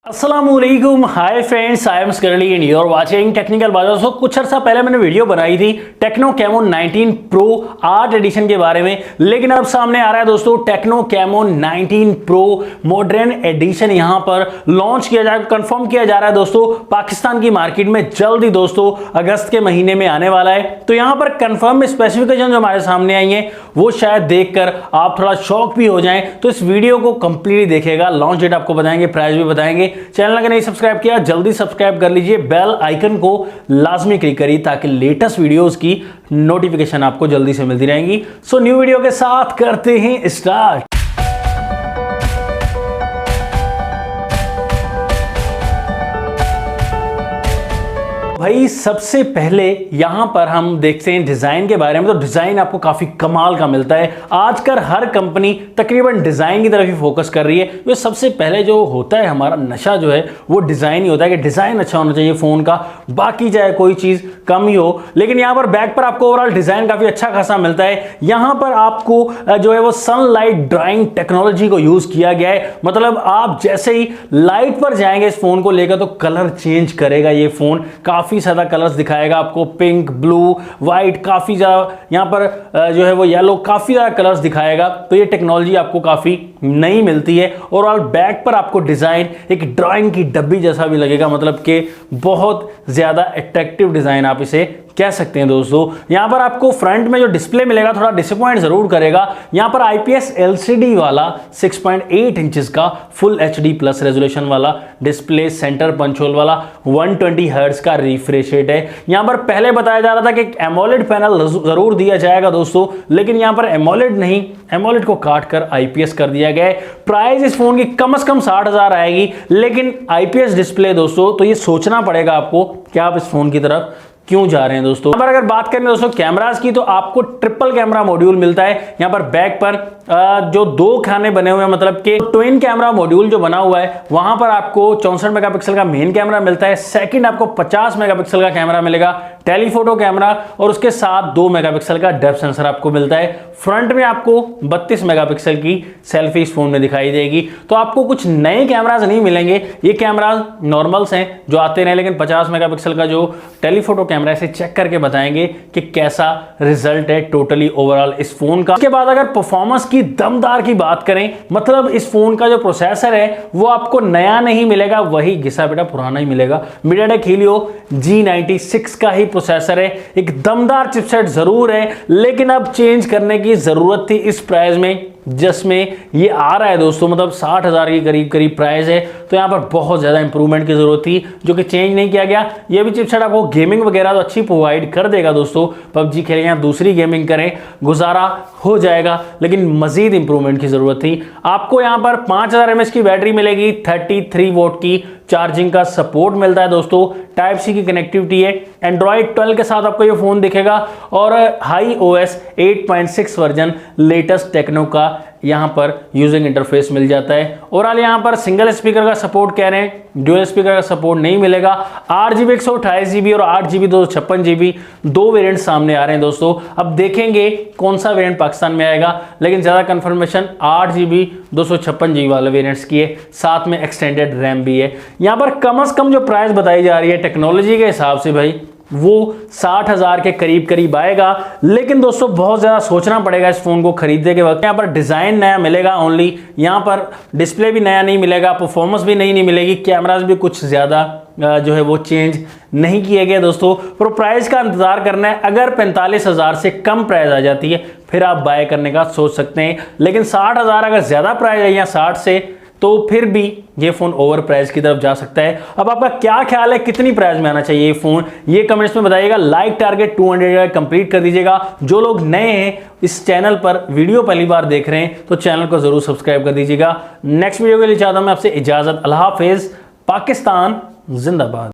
अस्सलामुअलैकुम, hi friends, I am स्करली and you are watching technical Bazaar. So कुछ अर्सा पहले मैंने वीडियो बनाई थी टेक्नो कैमो 19 प्रो 8 एडिशन के बारे में, लेकिन अब सामने आ रहा है दोस्तों Tecno Camon 19 Pro modern edition यहां पर लॉन्च किया जाएगा, कंफर्म किया जा रहा है दोस्तों पाकिस्तान की मार्केट में जल्द ही दोस्तों अगस्त के महीने में आने वाला है। तो यहां पर कंफर्म स्पेसिफिकेशन जो हमारे सामने आई है वो शायद देखकर आप थोड़ा शॉक भी हो जाएं, तो इस वीडियो को कंप्लीटली देखिएगा। लॉन्च डेट आपको बताएंगे, प्राइस भी बताएंगे। चैनल अगर नहीं सब्सक्राइब किया जल्दी सब्सक्राइब कर लीजिए, बेल आइकन को लाजमी क्लिक करिए ताकि लेटेस्ट वीडियोस की नोटिफिकेशन आपको जल्दी से मिलती रहेंगी। सो न्यू वीडियो के साथ करते हैं स्टार्ट। भाई सबसे पहले यहां पर हम देखते हैं डिजाइन के बारे में। तो डिजाइन आपको काफी कमाल का मिलता है। आजकल हर कंपनी तकरीबन डिजाइन की तरफ ही फोकस कर रही है। तो सबसे पहले जो होता है हमारा नशा जो है वो डिजाइन ही होता है कि डिजाइन अच्छा होना चाहिए फोन का, बाकी चाहे कोई चीज कम ही हो। लेकिन यहां पर बैक पर आपको ओवरऑल डिजाइन काफी अच्छा खासा मिलता है। यहां पर आपको जो है वो सनलाइट ड्राइंग टेक्नोलॉजी को यूज किया गया है। मतलब आप जैसे ही लाइट पर जाएंगे इस फोन को लेकर तो कलर चेंज करेगा ये फोन, काफी ज्यादा कलर्स दिखाएगा आपको, पिंक, ब्लू, व्हाइट, काफी ज्यादा यहां पर जो है वो येलो, काफी ज्यादा कलर्स दिखाएगा। तो ये टेक्नोलॉजी आपको काफी नई मिलती है। और ऑल बैक पर आपको डिजाइन एक ड्राइंग की डब्बी जैसा भी लगेगा, मतलब कि बहुत ज्यादा अट्रैक्टिव डिजाइन आप इसे कह सकते हैं दोस्तों। यहां पर आपको फ्रंट में जो डिस्प्ले मिलेगा थोड़ा डिसअपॉइंट जरूर करेगा। यहां पर आईपीएस एलसीडी वाला 6.8 इंचेस का फुल एचडी प्लस रेजोल्यूशन वाला डिस्प्ले, सेंटर पंच होल वाला 120 हर्ट्ज का रिफ्रेश रेट है। यहां पर पहले बताया जा रहा था कि एमोलेड पैनल जरूर दिया जाएगा दोस्तों, लेकिन यहां पर एमोलेड नहीं, एमोलेड को काटकर आईपीएस कर दिया गया है। प्राइस इस फोन की कम से कम 60,000 आएगी, लेकिन आईपीएस डिस्प्ले दोस्तों, तो ये सोचना पड़ेगा आपको कि आप इस फोन की तरफ क्यों जा रहे हैं दोस्तों। यहां पर अगर बात करें दोस्तों कैमरास की, तो आपको ट्रिपल कैमरा मॉड्यूल मिलता है। यहां पर बैक पर जो दो खाने बने हुए हैं, मतलब कि ट्विन कैमरा मॉड्यूल जो बना हुआ है वहां पर आपको 64 मेगापिक्सल का मेन कैमरा मिलता है। सेकंड आपको 50 मेगापिक्सल का कैमरा मिलेगा, टेलीफोटो कैमरा, और उसके साथ 2 मेगापिक्सल का डेप्थ सेंसर आपको मिलता है। फ्रंट में आपको 32 मेगापिक्सल की सेल्फी इस फोन में दिखाई देगी। तो आपको कुछ नए कैमराज नहीं मिलेंगे, ये कैमराज नॉर्मल्स हैं जो आते रहे, लेकिन 50 मेगापिक्सल का जो टेलीफोटो कैमरा से चेक करके बताएंगे कि कैसा रिजल्ट है टोटली ओवरऑल इस फोन का। इसके बाद अगर परफॉर्मेंस की दमदार की बात करें, मतलब इस फोन का जो प्रोसेसर है वो आपको नया नहीं मिलेगा, वही घिसा बेटा पुराना ही मिलेगा। MediaTek Helio G96 का ही प्रोसेसर है। एक दमदार चिपसेट जरूर है, लेकिन अब चेंज करने की जरूरत थी इस प्राइस में जिसमें ये आ रहा है दोस्तों। मतलब 60,000 के करीब करीब प्राइस है, तो यहाँ पर बहुत ज़्यादा इंप्रूवमेंट की जरूरत थी जो कि चेंज नहीं किया गया। ये भी चिपसेट आपको गेमिंग वगैरह तो अच्छी प्रोवाइड कर देगा दोस्तों, पबजी खेलें या दूसरी गेमिंग करें गुजारा हो जाएगा, लेकिन मजीद इंप्रूवमेंट की जरूरत थी। आपको यहाँ पर 5000 mAh की बैटरी मिलेगी, 33 वोट की चार्जिंग का सपोर्ट मिलता है दोस्तों, टाइप सी की कनेक्टिविटी है। एंड्रॉइड 12 के साथ आपको ये फोन दिखेगा, और Hi OS 8.6 version latest Tecno का यहां पर यूजिंग इंटरफेस मिल जाता है। ओवरऑल यहां पर सिंगल स्पीकर का सपोर्ट कह रहे हैं, ड्यूअल स्पीकर का सपोर्ट नहीं मिलेगा। 8GB 128GB और 8GB 256GB दो वेरिएंट सामने आ रहे हैं दोस्तों। अब देखेंगे कौन सा वेरिएंट पाकिस्तान में आएगा, लेकिन ज्यादा कंफर्मेशन 8GB 256GB वाले वेरिएंट्स की है, साथ में एक्सटेंडेड रैम भी है। यहां पर कम से कम जो प्राइस बताई जा रही है टेक्नोलॉजी के हिसाब से भाई वो 60,000 के करीब करीब आएगा। लेकिन दोस्तों बहुत ज्यादा सोचना पड़ेगा इस फोन को खरीदने के वक्त। यहाँ पर डिजाइन नया मिलेगा ओनली, यहाँ पर डिस्प्ले भी नया नहीं मिलेगा, परफॉर्मेंस भी नई नहीं मिलेगी, कैमरास भी कुछ ज्यादा जो है वो चेंज नहीं किए गए दोस्तों। पर प्राइस का इंतजार करना है। अगर 45,000 से कम प्राइस आ जाती है फिर आप बाय करने का सोच सकते हैं, लेकिन 60,000 अगर ज्यादा प्राइस है या 60 से, तो फिर भी ये फोन ओवर प्राइस की तरफ जा सकता है। अब आपका क्या ख्याल है, कितनी प्राइस में आना चाहिए ये फोन, ये कमेंट्स में बताइएगा। लाइक टारगेट 200 कंप्लीट कर दीजिएगा। जो लोग नए हैं इस चैनल पर, वीडियो पहली बार देख रहे हैं, तो चैनल को जरूर सब्सक्राइब कर दीजिएगा। नेक्स्ट वीडियो के लिए चाहता हूं मैं आपसे इजाजत। अल्लाह हाफिज, पाकिस्तान जिंदाबाद।